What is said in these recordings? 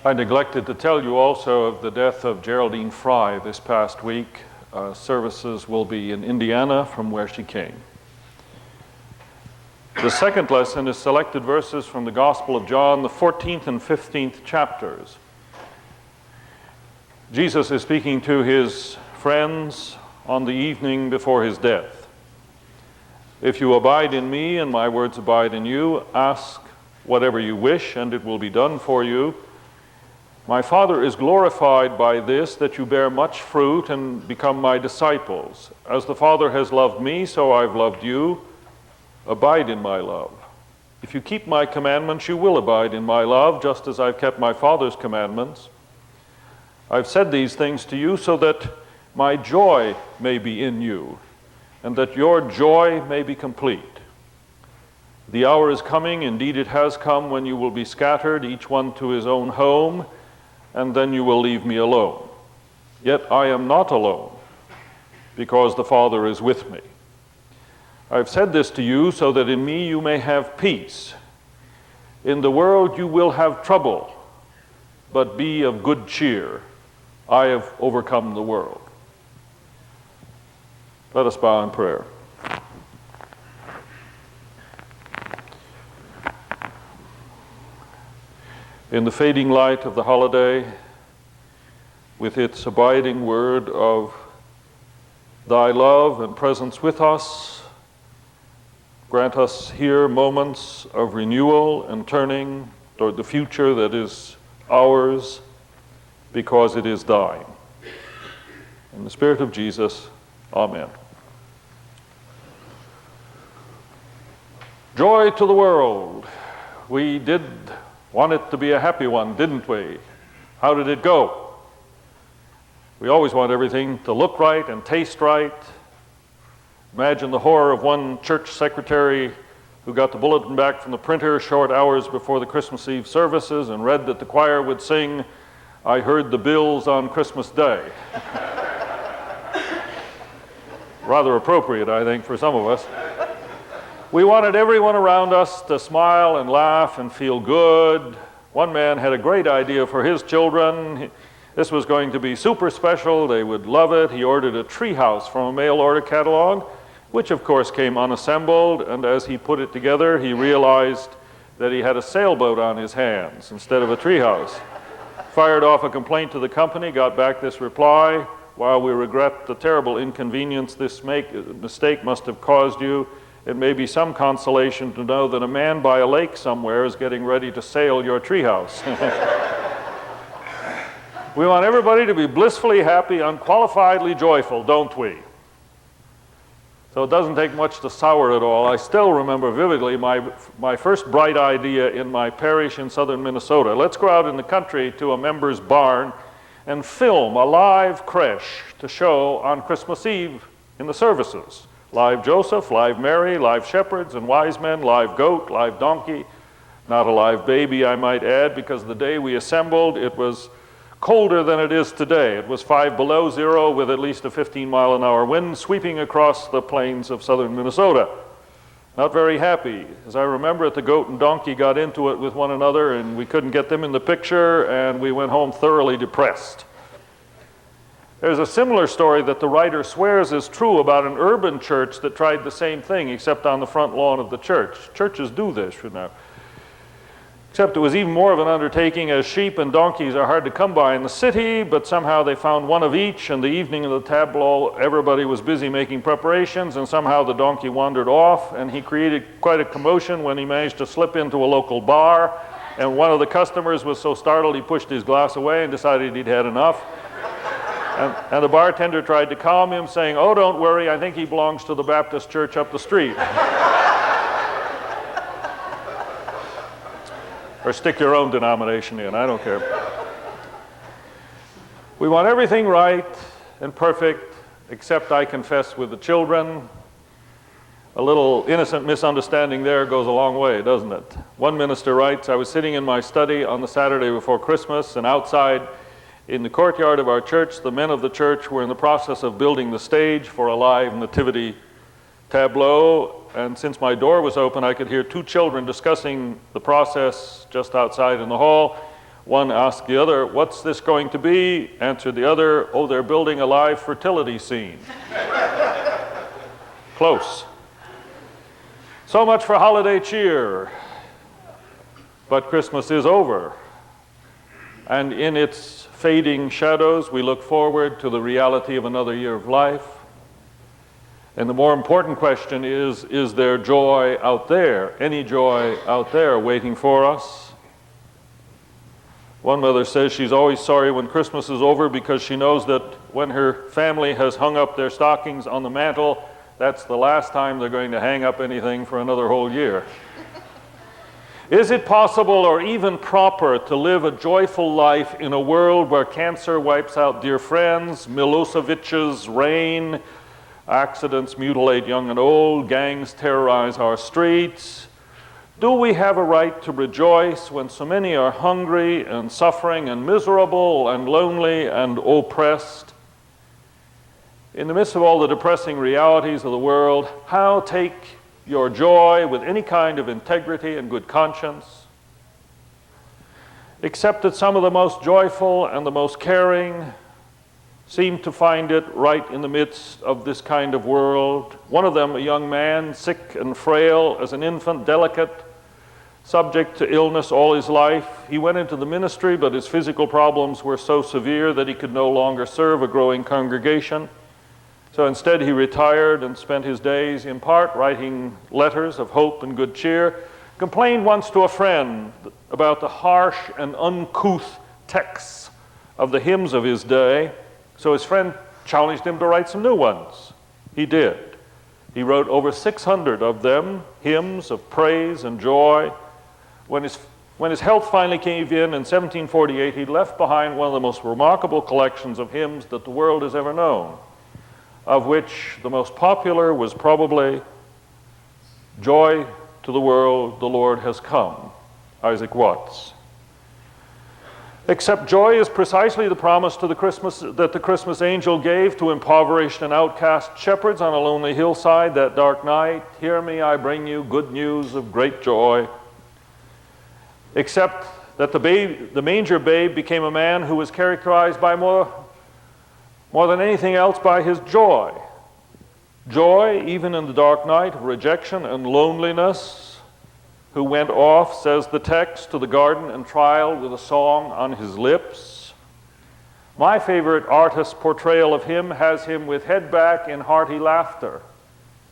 I neglected to tell you also of the death of Geraldine Fry this past week. Services will be in Indiana from where she came. The second lesson is selected verses from the Gospel of John, the 14th and 15th chapters. Jesus is speaking to his friends on the evening before his death. If you abide in me and my words abide in you, ask whatever you wish and it will be done for you. My Father is glorified by this, that you bear much fruit and become my disciples. As the Father has loved me, so I've loved you. Abide in my love. If you keep my commandments, you will abide in my love, just as I've kept my Father's commandments. I've said these things to you so that my joy may be in you, and that your joy may be complete. The hour is coming, indeed it has come, when you will be scattered, each one to his own home, and then you will leave me alone. Yet I am not alone, because the Father is with me. I've said this to you so that in me you may have peace. In the world you will have trouble, but be of good cheer. I have overcome the world. Let us bow in prayer. In the fading light of the holiday, with its abiding word of thy love and presence with us, grant us here moments of renewal and turning toward the future that is ours because it is thine. In the Spirit of Jesus, amen. Joy to the world. We did want it to be a happy one, didn't we? How did it go? We always want everything to look right and taste right. Imagine the horror of one church secretary who got the bulletin back from the printer short hours before the Christmas Eve services and read that the choir would sing, "I heard the bills on Christmas Day." Rather appropriate, I think, for some of us. We wanted everyone around us to smile and laugh and feel good. One man had a great idea for his children. This was going to be super special. They would love it. He ordered a treehouse from a mail order catalog, which of course came unassembled, and as he put it together, he realized that he had a sailboat on his hands instead of a treehouse. Fired off a complaint to the company, got back this reply: "While we regret the terrible inconvenience this mistake must have caused you, it may be some consolation to know that a man by a lake somewhere is getting ready to sail your treehouse." We want everybody to be blissfully happy, unqualifiedly joyful, don't we? So it doesn't take much to sour it all. I still remember vividly my first bright idea in my parish in southern Minnesota. Let's go out in the country to a member's barn and film a live creche to show on Christmas Eve in the services. Live Joseph, live Mary, live shepherds and wise men, live goat, live donkey. Not a live baby, I might add, because the day we assembled, it was colder than it is today. It was 5 below zero with at least a 15-mile-an-hour wind sweeping across the plains of southern Minnesota. Not very happy. As I remember it, the goat and donkey got into it with one another, and we couldn't get them in the picture, and we went home thoroughly depressed. There's a similar story that the writer swears is true about an urban church that tried the same thing, except on the front lawn of the church. Churches do this, you know. Except it was even more of an undertaking, as sheep and donkeys are hard to come by in the city, but somehow they found one of each, and the evening of the tableau, everybody was busy making preparations, and somehow the donkey wandered off, and he created quite a commotion when he managed to slip into a local bar, and one of the customers was so startled he pushed his glass away and decided he'd had enough. And the bartender tried to calm him, saying, "Oh, don't worry, I think he belongs to the Baptist church up the street." Or stick your own denomination in, I don't care. We want everything right and perfect, except, I confess, with the children. A little innocent misunderstanding there goes a long way, doesn't it? One minister writes, "I was sitting in my study on the Saturday before Christmas, and outside in the courtyard of our church, the men of the church were in the process of building the stage for a live nativity tableau, and since my door was open, I could hear two children discussing the process just outside in the hall. One asked the other, "What's this going to be?" Answered the other, "Oh, they're building a live fertility scene." Close. So much for holiday cheer. But Christmas is over. And in its fading shadows, we look forward to the reality of another year of life. And the more important question is there joy out there, any joy out there waiting for us? One mother says she's always sorry when Christmas is over because she knows that when her family has hung up their stockings on the mantle, that's the last time they're going to hang up anything for another whole year. Is it possible or even proper to live a joyful life in a world where cancer wipes out dear friends, Milosevic's reign, accidents mutilate young and old, gangs terrorize our streets? Do we have a right to rejoice when so many are hungry and suffering and miserable and lonely and oppressed? In the midst of all the depressing realities of the world, how take your joy with any kind of integrity and good conscience? Except that some of the most joyful and the most caring seem to find it right in the midst of this kind of world. One of them, a young man, sick and frail as an infant, delicate, subject to illness all his life. He went into the ministry, but his physical problems were so severe that he could no longer serve a growing congregation. So instead he retired and spent his days in part writing letters of hope and good cheer. Complained once to a friend about the harsh and uncouth texts of the hymns of his day. So his friend challenged him to write some new ones. He did. He wrote over 600 of them, hymns of praise and joy. When his health finally caved in 1748, he left behind one of the most remarkable collections of hymns that the world has ever known, of which the most popular was probably "Joy to the World, the Lord Has Come," Isaac Watts. Except joy is precisely the promise to that the Christmas angel gave to impoverished and outcast shepherds on a lonely hillside that dark night. "Hear me, I bring you good news of great joy." Except that the manger babe became a man who was characterized by more than anything else by his joy. Joy, even in the dark night of rejection and loneliness, who went off, says the text, to the garden and trial with a song on his lips. My favorite artist's portrayal of him has him with head back in hearty laughter.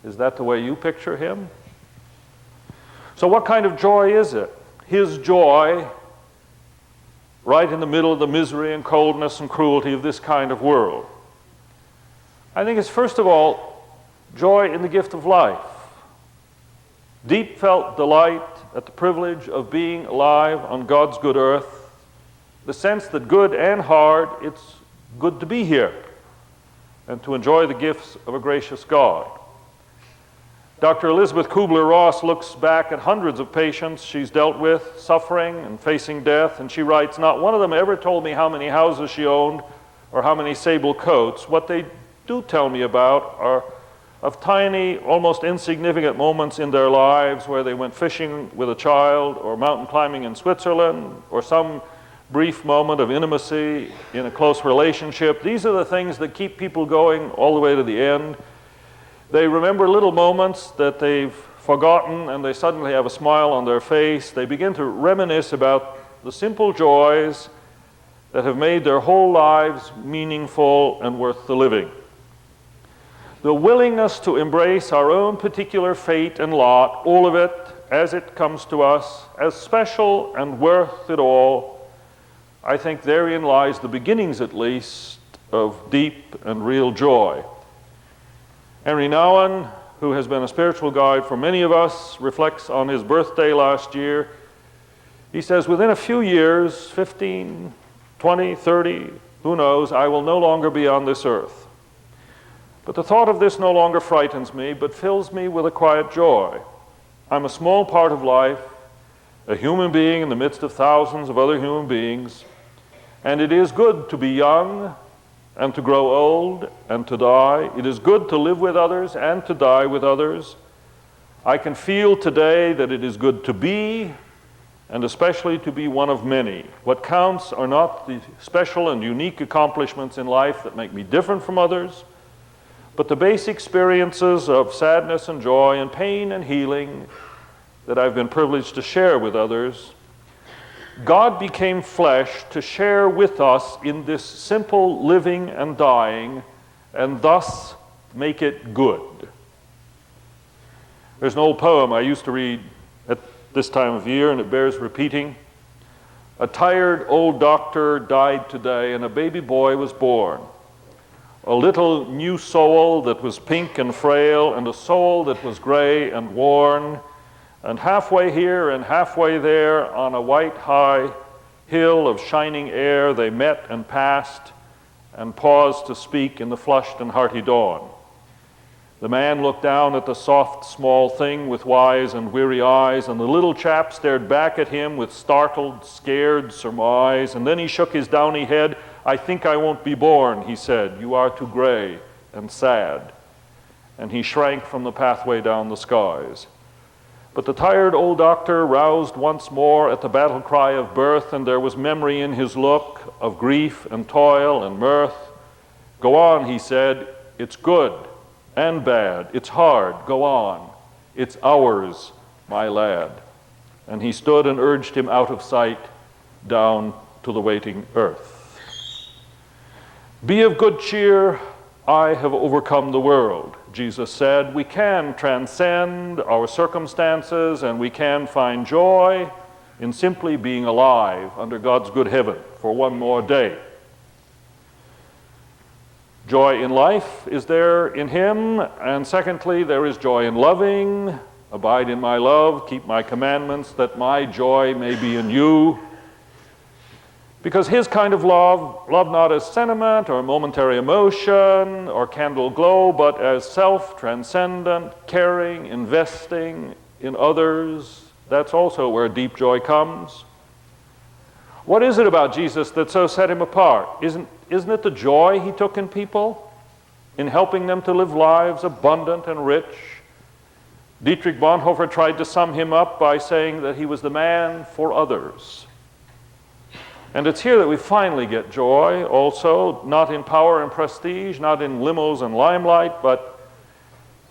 Is that the way you picture him? So what kind of joy is it? His joy, right in the middle of the misery and coldness and cruelty of this kind of world. I think it's first of all joy in the gift of life. Deep felt delight at the privilege of being alive on God's good earth. The sense that good and hard, it's good to be here and to enjoy the gifts of a gracious God. Dr. Elizabeth Kubler-Ross looks back at hundreds of patients she's dealt with, suffering and facing death, and she writes, "Not one of them ever told me how many houses she owned or how many sable coats. What they do tell me about are of tiny, almost insignificant moments in their lives where they went fishing with a child or mountain climbing in Switzerland or some brief moment of intimacy in a close relationship. These are the things that keep people going all the way to the end. They remember little moments that they've forgotten and they suddenly have a smile on their face. They begin to reminisce about the simple joys that have made their whole lives meaningful and worth the living. The willingness to embrace our own particular fate and lot, all of it as it comes to us, as special and worth it all, I think therein lies the beginnings, at least, of deep and real joy." Henry Nouwen, who has been a spiritual guide for many of us, reflects on his birthday last year. He says, "Within a few years, 15, 20, 30, who knows, I will no longer be on this earth. But the thought of this no longer frightens me, but fills me with a quiet joy. I'm a small part of life, a human being in the midst of thousands of other human beings, and it is good to be young and to grow old and to die. It is good to live with others and to die with others. I can feel today that it is good to be and especially to be one of many. What counts are not the special and unique accomplishments in life that make me different from others, but the basic experiences of sadness and joy and pain and healing that I've been privileged to share with others. God became flesh to share with us in this simple living and dying, and thus make it good. There's an old poem I used to read at this time of year, and it bears repeating. A tired old doctor died today, and a baby boy was born. A little new soul that was pink and frail, and a soul that was gray and worn. And halfway here and halfway there, on a white high hill of shining air, they met and passed and paused to speak in the flushed and hearty dawn. The man looked down at the soft, small thing with wise and weary eyes, and the little chap stared back at him with startled, scared surmise, and then he shook his downy head. I think I won't be born, he said. You are too gray and sad. And he shrank from the pathway down the skies. But the tired old doctor roused once more at the battle cry of birth, and there was memory in his look of grief and toil and mirth. Go on, he said. It's good and bad. It's hard. Go on. It's ours, my lad. And he stood and urged him out of sight down to the waiting earth. Be of good cheer. I have overcome the world, Jesus said. We can transcend our circumstances, and we can find joy in simply being alive under God's good heaven for one more day. Joy in life is there in Him, and secondly, there is joy in loving. Abide in my love, keep my commandments, that my joy may be in you. Because His kind of love not as sentiment or momentary emotion or candle glow, but as self-transcendent, caring, investing in others. That's also where deep joy comes. What is it about Jesus that so set Him apart? Isn't it the joy He took in people, in helping them to live lives abundant and rich? Dietrich Bonhoeffer tried to sum Him up by saying that He was the man for others. And it's here that we finally get joy also, not in power and prestige, not in limos and limelight, but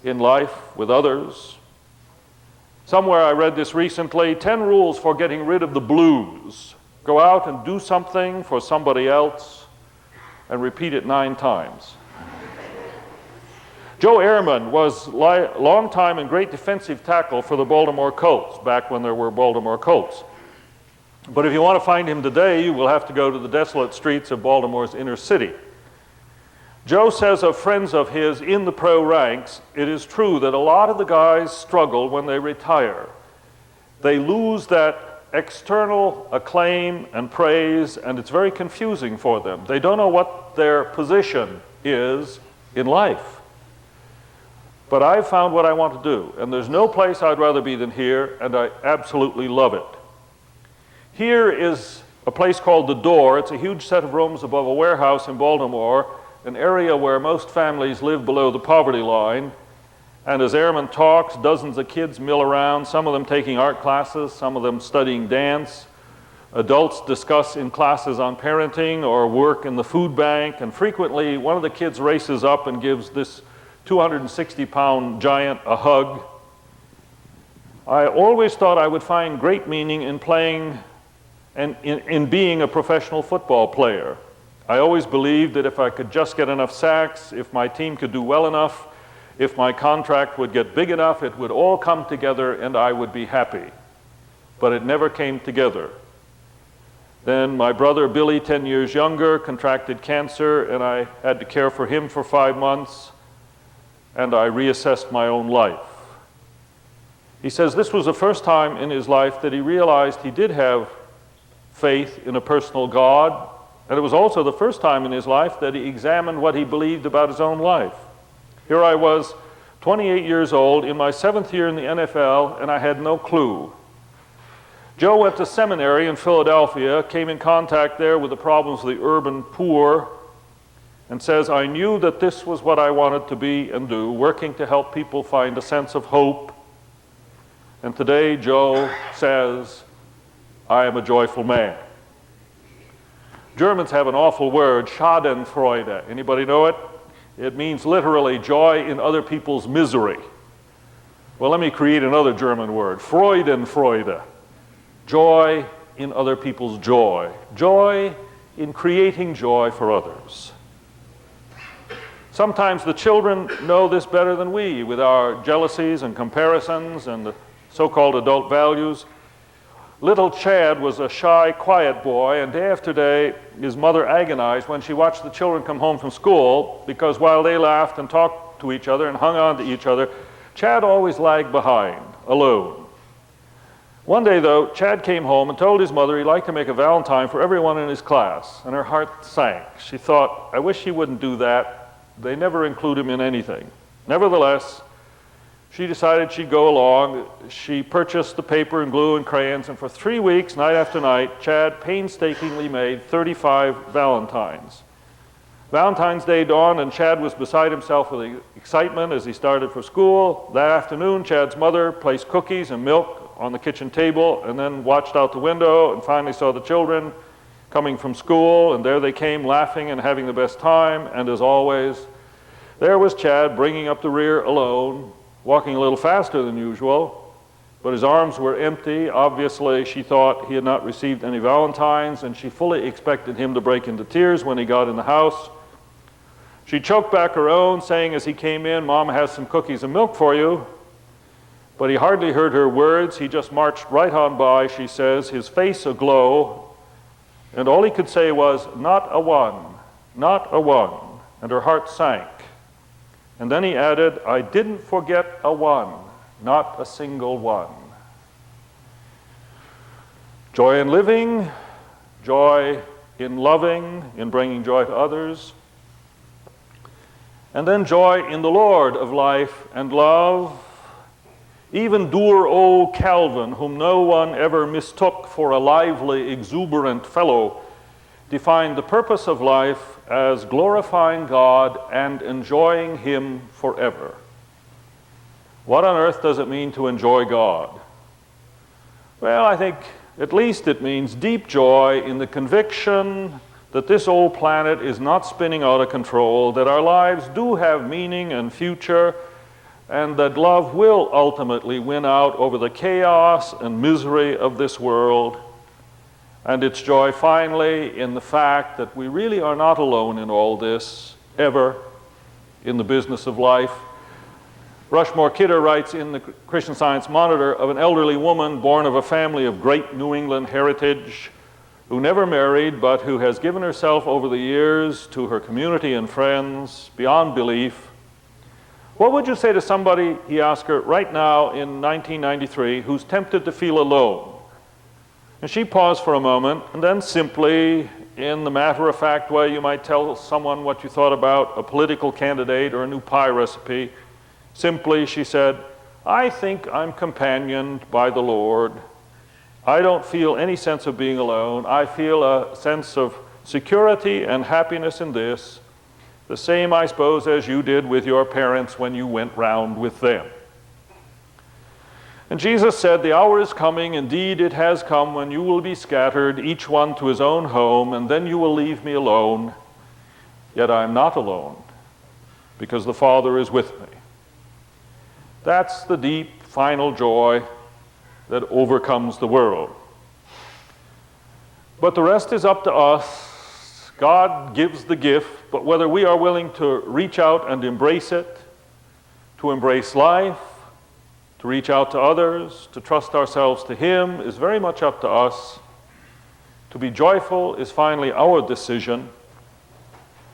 in life with others. Somewhere I read this recently, 10 rules for getting rid of the blues. Go out and do something for somebody else and repeat it 9 times. Joe Ehrman was a long time and great defensive tackle for the Baltimore Colts, back when there were Baltimore Colts. But if you want to find him today, you will have to go to the desolate streets of Baltimore's inner city. Joe says of friends of his in the pro ranks, it is true that a lot of the guys struggle when they retire. They lose that external acclaim and praise, and it's very confusing for them. They don't know what their position is in life. But I've found what I want to do, and there's no place I'd rather be than here, and I absolutely love it. Here is a place called The Door. It's a huge set of rooms above a warehouse in Baltimore, an area where most families live below the poverty line. And as Ehrman talks, dozens of kids mill around, some of them taking art classes, some of them studying dance. Adults discuss in classes on parenting or work in the food bank, and frequently one of the kids races up and gives this 260-pound giant a hug. I always thought I would find great meaning in playing and in being a professional football player. I always believed that if I could just get enough sacks, if my team could do well enough, if my contract would get big enough, it would all come together and I would be happy. But it never came together. Then my brother Billy, 10 years younger, contracted cancer, and I had to care for him for 5 months, and I reassessed my own life. He says this was the first time in his life that he realized he did have faith in a personal God, and it was also the first time in his life that he examined what he believed about his own life. Here I was, 28 years old, in my 7th year in the NFL, and I had no clue. Joe went to seminary in Philadelphia, came in contact there with the problems of the urban poor, and says, I knew that this was what I wanted to be and do, working to help people find a sense of hope. And today, Joe says, I am a joyful man. Germans have an awful word, Schadenfreude. Anybody know it? It means literally joy in other people's misery. Well, let me create another German word, Freudenfreude. Joy in other people's joy. Joy in creating joy for others. Sometimes the children know this better than we, with our jealousies and comparisons and the so-called adult values. Little Chad was a shy, quiet boy, and day after day his mother agonized when she watched the children come home from school, because while they laughed and talked to each other and hung on to each other, Chad always lagged behind, alone. One day, though, Chad came home and told his mother he'd like to make a Valentine for everyone in his class, and her heart sank. She thought, I wish he wouldn't do that. They never include him in anything. Nevertheless, she decided she'd go along. She purchased the paper and glue and crayons, and for 3 weeks, night after night, Chad painstakingly made 35 Valentines. Valentine's Day dawned, and Chad was beside himself with excitement as he started for school. That afternoon, Chad's mother placed cookies and milk on the kitchen table and then watched out the window and finally saw the children coming from school, and there they came laughing and having the best time. And as always, there was Chad bringing up the rear alone, walking a little faster than usual, but his arms were empty. Obviously, she thought he had not received any Valentines, and she fully expected him to break into tears when he got in the house. She choked back her own, saying as he came in, Mom has some cookies and milk for you. But he hardly heard her words. He just marched right on by, she says, his face aglow, and all he could say was, not a one, not a one. And her heart sank. And then he added, I didn't forget a one, not a single one. Joy in living, joy in loving, in bringing joy to others. And then joy in the Lord of life and love. Even dour old Calvin, whom no one ever mistook for a lively, exuberant fellow, defined the purpose of life as glorifying God and enjoying Him forever. What on earth does it mean to enjoy God? Well, I think at least it means deep joy in the conviction that this old planet is not spinning out of control, that our lives do have meaning and future, and that love will ultimately win out over the chaos and misery of this world. And its joy finally in the fact that we really are not alone in all this, ever, in the business of life. Rushmore Kidder writes in the Christian Science Monitor of an elderly woman born of a family of great New England heritage, who never married, but who has given herself over the years to her community and friends beyond belief. What would you say to somebody, he asked her, right now in 1993, who's tempted to feel alone? And she paused for a moment, and then simply, in the matter-of-fact way you might tell someone what you thought about a political candidate or a new pie recipe, simply she said, I think I'm companioned by the Lord. I don't feel any sense of being alone. I feel a sense of security and happiness in this, the same, I suppose, as you did with your parents when you went round with them. And Jesus said, the hour is coming, indeed it has come, when you will be scattered, each one to his own home, and then you will leave me alone. Yet I am not alone, because the Father is with me. That's the deep, final joy that overcomes the world. But the rest is up to us. God gives the gift, but whether we are willing to reach out and embrace it, to embrace life, to reach out to others, to trust ourselves to Him, is very much up to us. To be joyful is finally our decision.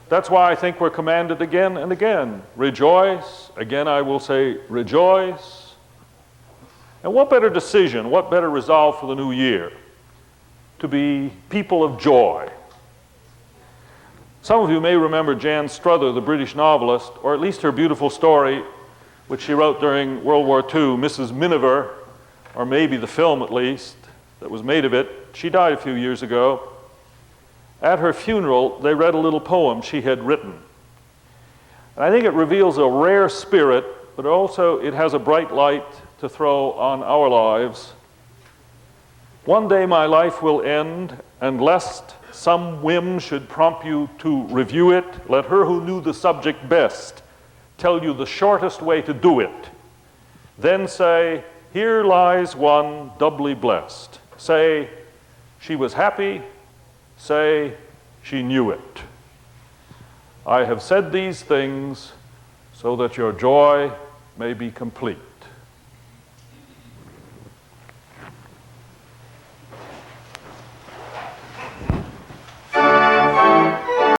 That's why I think we're commanded again and again, rejoice. Again, I will say, rejoice. And what better decision, what better resolve for the new year? To be people of joy. Some of you may remember Jan Struther, the British novelist, or at least her beautiful story, which she wrote during World War II, Mrs. Miniver, or maybe the film at least, that was made of it. She died a few years ago. At her funeral, they read a little poem she had written. And I think it reveals a rare spirit, but also it has a bright light to throw on our lives. One day my life will end, and lest some whim should prompt you to review it, let her who knew the subject best tell you the shortest way to do it. Then say, here lies one doubly blessed. Say, she was happy. Say, she knew it. I have said these things so that your joy may be complete.